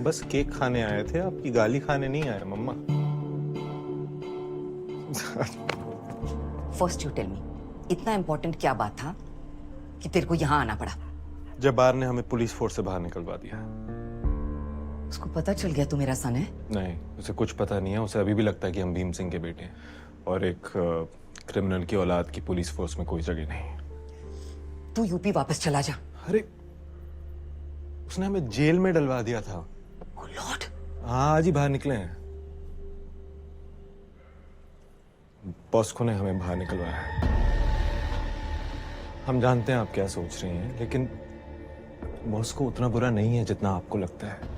बस केक खाने आए थे, आपकी गाली खाने नहीं आए मम्मा। फर्स्ट यू टेल मी, इतना इंपॉर्टेंट क्या बात था कि तेरे को यहाँ आना पड़ा? जब्बार ने हमें पुलिस फोर्स से बाहर निकलवा दिया। उसको पता चल गया तू मेरा सन है? नहीं, उसे कुछ पता नहीं है। उसे अभी भी लगता है कि हम भीम सिंह के बेटे हैं, और एक क्रिमिनल की औलाद की पुलिस फोर्स में कोई जगह नहीं। तू यूपी वापस चला जा। अरे, उसने हमें जेल में डलवा दिया था। Oh lord! हाँ, आज ही बाहर निकले हैं। बॉस्को ने हमें बाहर निकलवाया है। हम जानते हैं आप क्या सोच रही हैं, लेकिन बॉस्को उतना बुरा नहीं है जितना आपको लगता है।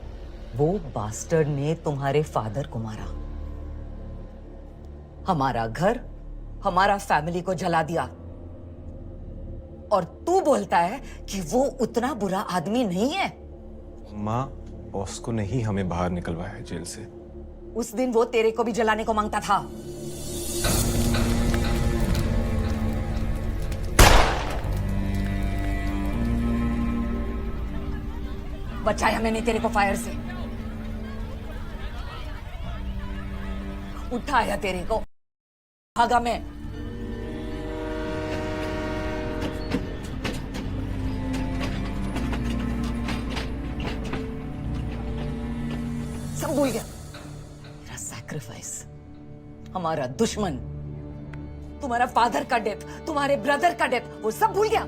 वो बास्टर्ड ने तुम्हारे फादर को मारा, हमारा घर, हमारा फैमिली को जला दिया, और तू बोलता है कि वो उतना बुरा आदमी नहीं है। माँ, बॉस्को ने ही हमें बाहर निकलवाया है जेल से। उस दिन वो तेरे को भी जलाने को मांगता था। बचाया मैंने तेरे को फायर से, उठाया तेरे को, भागा मैं। सब भूल गया। मेरा सैक्रिफाइस, हमारा दुश्मन, तुम्हारा फादर का डेथ, तुम्हारे ब्रदर का डेथ, वो सब भूल गया।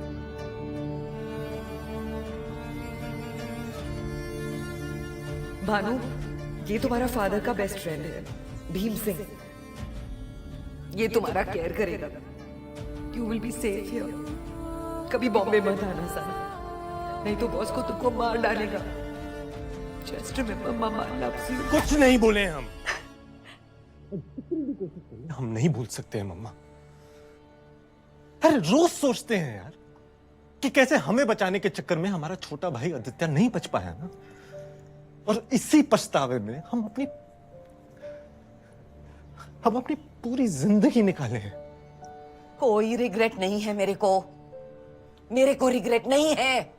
भानु, ये तुम्हारा फादर का बेस्ट फ्रेंड है, भीम सिंह। ये तुम्हारा केयर करेगा। You will be safe here. कभी बॉम्बे मत आना साला, नहीं तो बॉस को तुमको मार डालेगा। Just remember mama loves you. कुछ नहीं बोले हम। हम नहीं भूल सकते हैं मम्मा। अरे रोज सोचते हैं यार कि कैसे हमें बचाने के चक्कर में हमारा छोटा भाई आदित्य नहीं बच पाया ना, और इसी पछतावे में हम अपनी पूरी जिंदगी निकाले हैं। कोई रिग्रेट नहीं है मेरे को रिग्रेट नहीं है।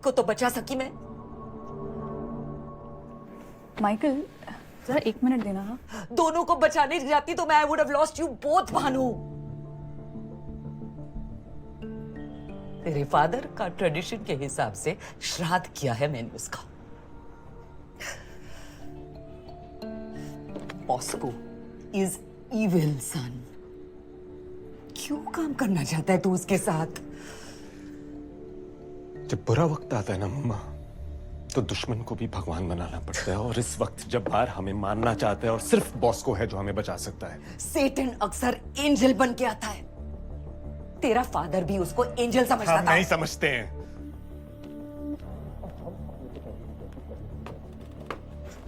को तो बचा सकी मैं। माइकल, जरा 1 मिनट देना। हाँ, दोनों को बचाने जाती तो मैं I would have lost you both Bhanu. तेरे फादर का ट्रेडिशन के हिसाब से श्राद्ध किया है मैंने उसका। बॉस्को इज इविल सन। क्यों काम करना चाहता है तू उसके साथ? जब बुरा वक्त आता है ना मम्मा, तो दुश्मन को भी भगवान बनाना पड़ता है, और इस वक्त जब बाहर हमें मारना चाहता है और सिर्फ बॉस्को है जो हमें बचा सकता है। सेटन अक्सर एंजल बन के आता है। तेरा फादर भी उसको एंजल समझता हम था। नहीं समझते हैं।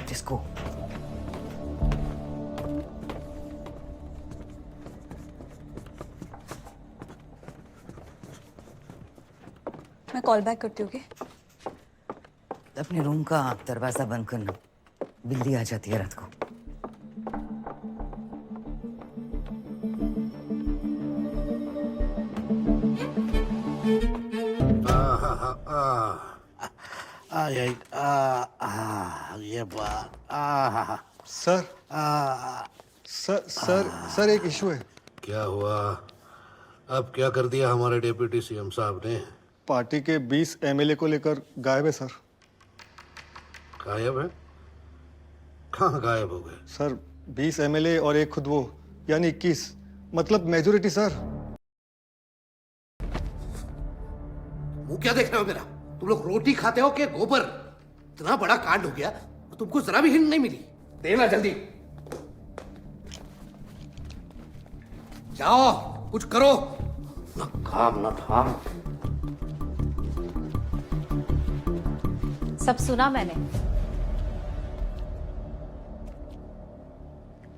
जिसको मैं कॉल बैक करती हूँ। अपने रूम का दरवाजा बंद करना, बिल्ली आ जाती है रात को। सर सर एक इशू है। क्या हुआ? अब क्या कर दिया हमारे डिप्टी सीएम साहब ने? पार्टी के 20 एमएलए को लेकर गायब है सर। गायब है? कहाँ गायब हो गए? सर 20 एमएलए और एक खुद वो, यानी 21, मतलब मेजोरिटी सर। मुंह क्या देख रहे हो मेरा? तुम लोग रोटी खाते हो कि गोबर? इतना बड़ा कांड हो गया, तुमको जरा भी हिंट नहीं मिली। देना जल्दी, जाओ कुछ करो। ना काम ना धाम। सब सुना मैंने।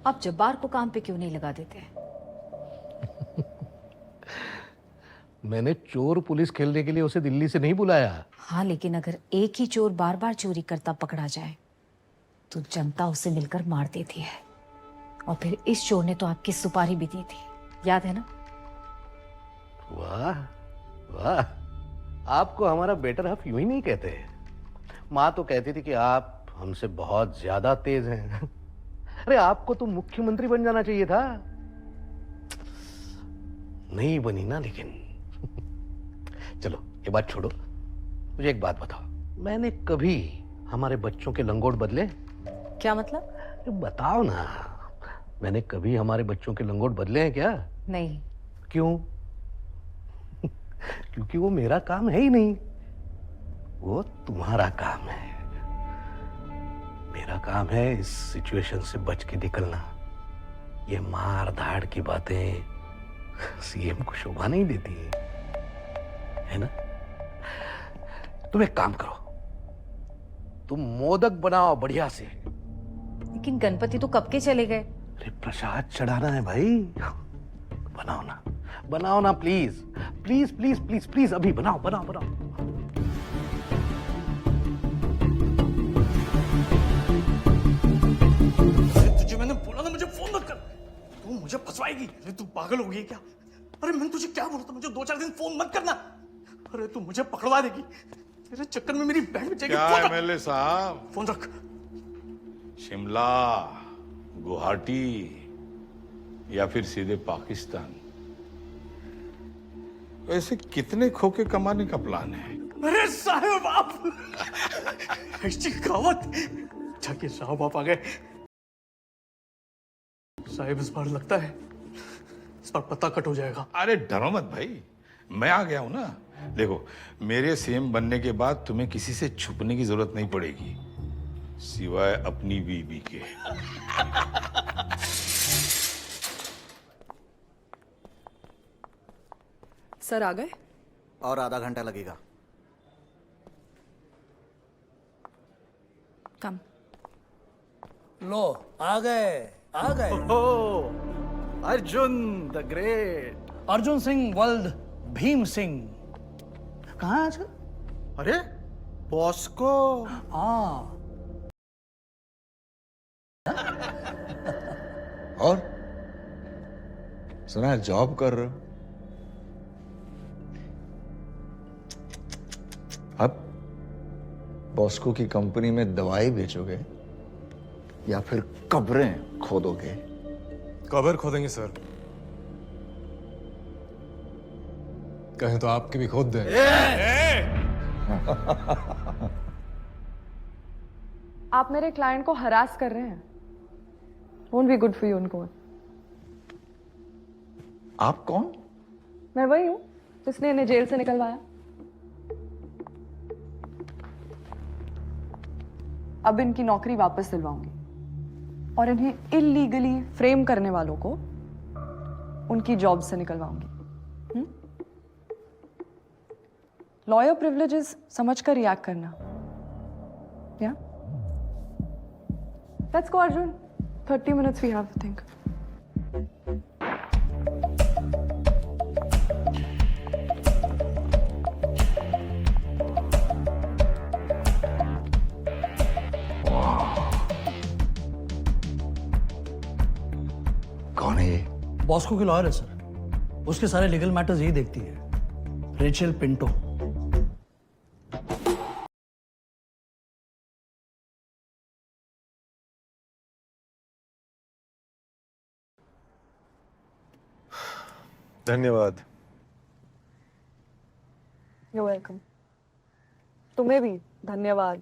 आप जब्बार को काम पे क्यों नहीं लगा देते? मैंने चोर पुलिस खेलने के लिए उसे दिल्ली से नहीं बुलाया। हाँ, लेकिन अगर एक ही चोर बार बार चोरी करता पकड़ा जाए तो जनता उसे मिलकर मार देती है। और फिर इस चोर ने तो आपकी सुपारी भी दी थी, याद है ना? वाह वाह, आपको हमारा बेटर हाफ यूं ही नहीं कहते। माँ तो कहती थी कि आप हमसे बहुत ज्यादा तेज हैं। अरे आपको तो मुख्यमंत्री बन जाना चाहिए था। नहीं बनी ना, लेकिन चलो ये बात छोड़ो, मुझे एक बात बताओ, मैंने कभी हमारे बच्चों के लंगोट बदले? क्या मतलब? अरे बताओ ना, मैंने कभी हमारे बच्चों के लंगोट बदले हैं क्या? नहीं। क्यों? क्योंकि वो मेरा काम है ही नहीं, वो तुम्हारा काम है। मेरा काम है इस सिचुएशन से बच के निकलना। ये मार धाड़ की बातें सीएम को शोभा नहीं देती है ना? तुम एक काम करो, तुम मोदक बनाओ बढ़िया से। लेकिन गणपति तो कब के चले गए। अरे प्रसाद चढ़ाना है भाई, बनाओ ना please please please please please, अभी बनाओ बनाओ बनाओ। तुझे मैंने बोला ना मुझे फोन मत कर, तू मुझे फंसवाएगी। अरे तू पागल हो गई क्या? अरे मैंने तुझे क्या बोला था, मुझे 2-4 दिन फोन मत करना। अरे तू मुझे पकड़वा देगी, तेरे चक्कर में मेरी बहन बचेगी। क्या फोन रख। एमएलए साहब, फोन रख। शिमला, गुवाहाटी या फिर सीधे पाकिस्तान, ऐसे कितने खोके कमाने का प्लान है? अरे साहब आप ऐसी कहावत, जाके साहब आप आ गए। साहब इस बार लगता है इस बार पत्ता कट हो जाएगा। अरे डरो मत भाई, मैं आ गया हूं ना। देखो, मेरे सीएम बनने के बाद तुम्हें किसी से छुपने की जरूरत नहीं पड़ेगी, सिवाय अपनी बीबी के। सर आ गए? और आधा घंटा लगेगा। कम। लो आ गए आ गए। Arjun the great. Arjun Singh world Bhim Singh कहाँ है आजकल? अरे बॉस को। हाँ, और सुना है जॉब कर रहे हो? अब बॉस्को की कंपनी में दवाई बेचोगे या फिर कब्रें खोदोगे? कबर खोदेंगे सर, कहें तो आपकी भी खोद दें। आप मेरे क्लाइंट को हरास कर रहे हैं। Won't be good for you उनको। आप कौन? मैं वही हूँ जिसने इन्हें जेल से निकलवाया। अब इनकी नौकरी वापस दिलवाऊंगी और इन्हें इलीगली फ्रेम करने वालों को उनकी जॉब से निकलवाऊंगी। लॉयर प्रिविलेजेस समझकर रिएक्ट करना। या let's go Arjun, 30 minutes we have to think. कौन है ये? बॉस्को की लॉयर है सर, उसके सारे लीगल मैटर्स यही देखती है, रेचल पिंटो। धन्यवाद। You're welcome. तुम्हें भी धन्यवाद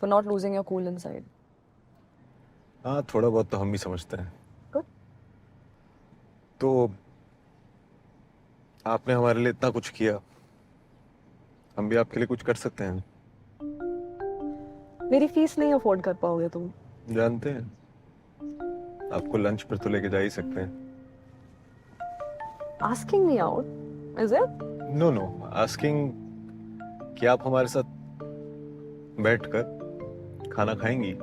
for not losing your cool inside. हाँ, थोड़ा बहुत तो हम भी समझते हैं। Good. तो आपने हमारे लिए इतना कुछ किया, हम भी आपके लिए कुछ कर सकते हैं। मेरी फीस नहीं अफोर्ड कर पाओगे तुम। जानते हैं, आपको लंच पर तो लेके जा ही सकते हैं। Asking me out, is it? No no, asking कि आप हमारे साथ बैठकर खाना खाएंगी।